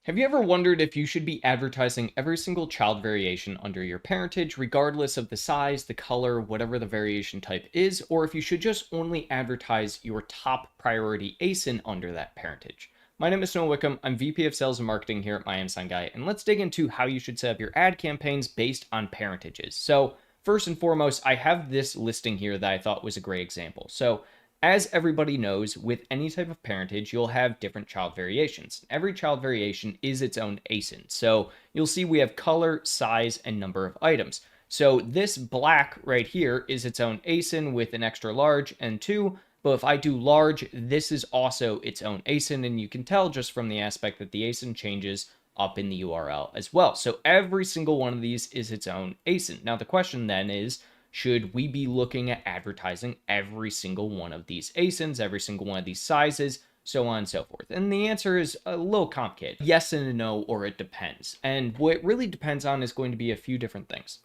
Have you ever wondered if you should be advertising every single child variation under your parentage, regardless of the size, the color, whatever the variation type is, or if you should just only advertise your top priority ASIN under that parentage? My name is Noah Wickham. I'm VP of Sales and Marketing here at My ASIN Guy, and let's dig into how you should set up your ad campaigns based on parentages. So first and foremost, I have this listing here that I thought was a great example. So as everybody knows, with any type of parentage, you'll have different child variations. Every child variation is its own ASIN. So you'll see we have color, size, and number of items. So this black right here is its own ASIN with an extra large and 2. But if I do large, this is also its own ASIN. And you can tell just from the aspect that the ASIN changes up in the URL as well. So every single one of these is its own ASIN. Now the question then is, should we be looking at advertising every single one of these ASINs, every single one of these sizes, so on and so forth? And the answer is a little complicated. Yes and a no, or it depends. And what it really depends on is going to be a few different things.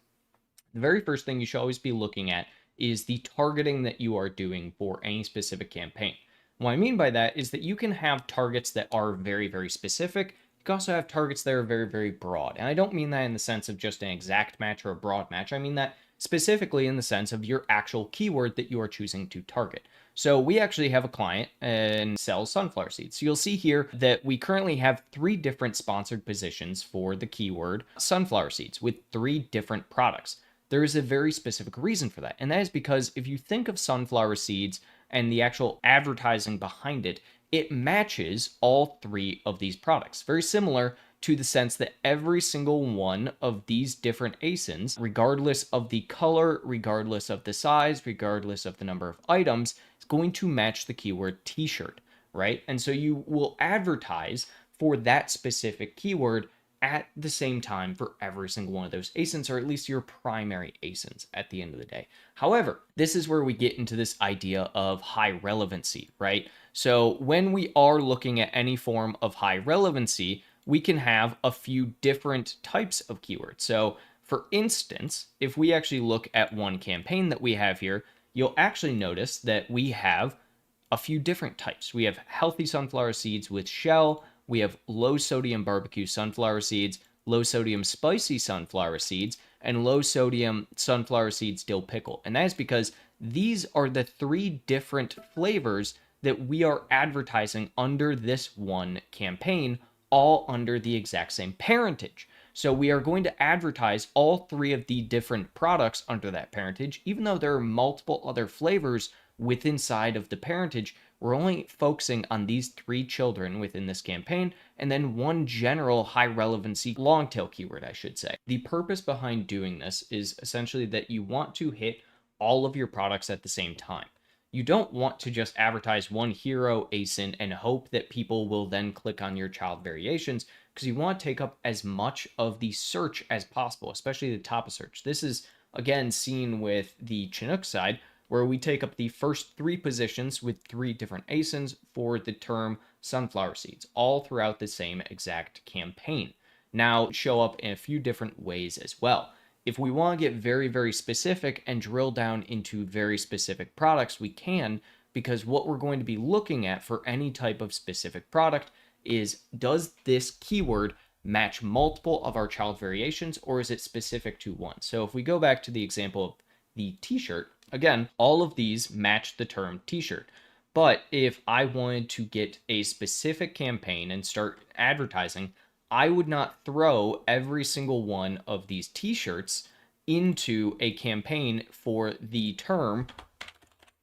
The very first thing you should always be looking at is the targeting that you are doing for any specific campaign. What I mean by that is that you can have targets that are very, very specific. You can also have targets that are very, very broad. And I don't mean that in the sense of just an exact match or a broad match. I mean that specifically in the sense of your actual keyword that you are choosing to target. So we actually have a client and sells sunflower seeds. So you'll see here that we currently have 3 different sponsored positions for the keyword sunflower seeds with 3 different products. There is a very specific reason for that. And that is because if you think of sunflower seeds and the actual advertising behind it, it matches all 3 of these products. Very similar to the sense that every single one of these different ASINs, regardless of the color, regardless of the size, regardless of the number of items, is going to match the keyword t-shirt, right? And so you will advertise for that specific keyword at the same time for every single one of those ASINs, or at least your primary ASINs at the end of the day. However, this is where we get into this idea of high relevancy, right? So when we are looking at any form of high relevancy, we can have a few different types of keywords. So for instance, if we actually look at one campaign that we have here, you'll actually notice that we have a few different types. We have healthy sunflower seeds with shell. We have low sodium barbecue sunflower seeds, low sodium spicy sunflower seeds, and low sodium sunflower seeds dill pickle. And that is because these are the 3 different flavors that we are advertising under this one campaign, all under the exact same parentage. So we are going to advertise all 3 of the different products under that parentage, even though there are multiple other flavors within inside of the parentage. We're only focusing on these 3 children within this campaign, and then one general high relevancy long tail keyword, I should say. The purpose behind doing this is essentially that you want to hit all of your products at the same time. You don't want to just advertise one hero ASIN and hope that people will then click on your child variations, because you want to take up as much of the search as possible, especially the top of search. This is, again, seen with the Chinook side, where we take up the first 3 positions with 3 different ASINs for the term sunflower seeds, all throughout the same exact campaign. Now, show up in a few different ways as well. If we want to get very, very specific and drill down into very specific products, we can, because what we're going to be looking at for any type of specific product is, does this keyword match multiple of our child variations, or is it specific to one? So if we go back to the example of the t-shirt, again, all of these match the term t-shirt. But if I wanted to get a specific campaign and start advertising, I would not throw every single one of these t-shirts into a campaign for the term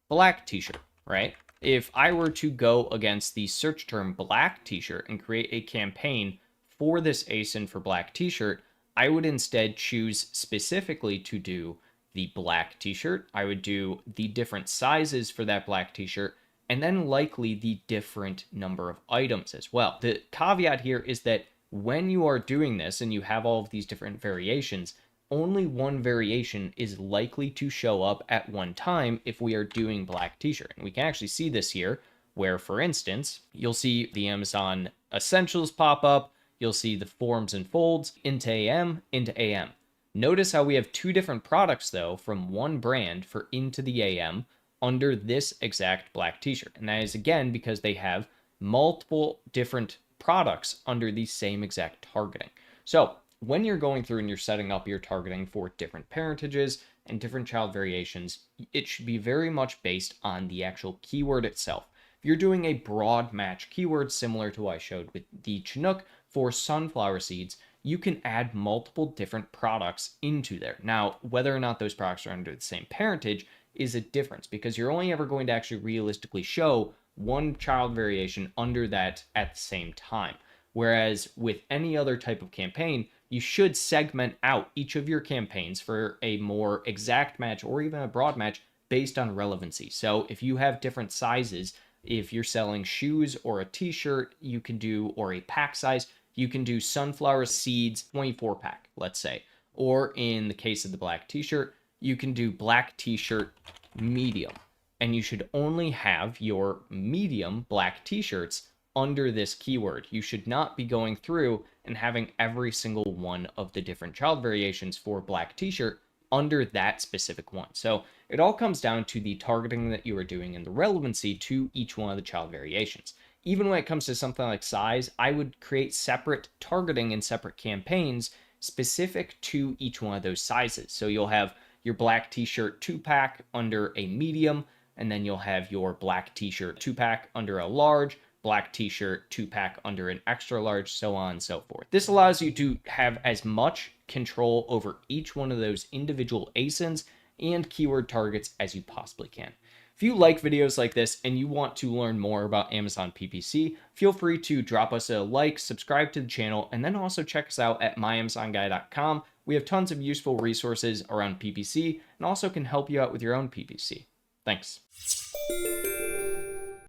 black t-shirt, right? If I were to go against the search term black t-shirt and create a campaign for this ASIN for black t-shirt, I would instead choose specifically to do the black t-shirt. I would do the different sizes for that black t-shirt, and then likely the different number of items as well. The caveat here is that when you are doing this and you have all of these different variations, only one variation is likely to show up at one time if we are doing black t-shirt. And we can actually see this here, where, for instance, you'll see the Amazon Essentials pop up, you'll see the Forms and Folds, into AM. Notice how we have 2 different products, though, from one brand for into the AM under this exact black t-shirt. And that is, again, because they have multiple different products under the same exact targeting. So when you're going through and you're setting up your targeting for different parentages and different child variations, it should be very much based on the actual keyword itself. If you're doing a broad match keyword similar to what I showed with the Chinook for sunflower seeds, you can add multiple different products into there. Now, whether or not those products are under the same parentage is a difference, because you're only ever going to actually realistically show one child variation under that at the same time. Whereas with any other type of campaign, you should segment out each of your campaigns for a more exact match or even a broad match based on relevancy. So if you have different sizes, if you're selling shoes or a t-shirt, you can do, or a pack size, you can do sunflower seeds 24 pack, let's say. Or in the case of the black t-shirt, you can do black t-shirt medium. And you should only have your medium black t-shirts under this keyword. You should not be going through and having every single one of the different child variations for black t-shirt under that specific one. So it all comes down to the targeting that you are doing and the relevancy to each one of the child variations. Even when it comes to something like size, I would create separate targeting and separate campaigns specific to each one of those sizes. So you'll have your black t-shirt 2-pack under a medium, and then you'll have your black t-shirt 2-pack under a large, black t-shirt 2-pack under an extra large, so on and so forth. This allows you to have as much control over each one of those individual ASINs and keyword targets as you possibly can. If you like videos like this and you want to learn more about Amazon PPC, feel free to drop us a like, subscribe to the channel, and then also check us out at myamazonguy.com. We have tons of useful resources around PPC and also can help you out with your own PPC. Thanks.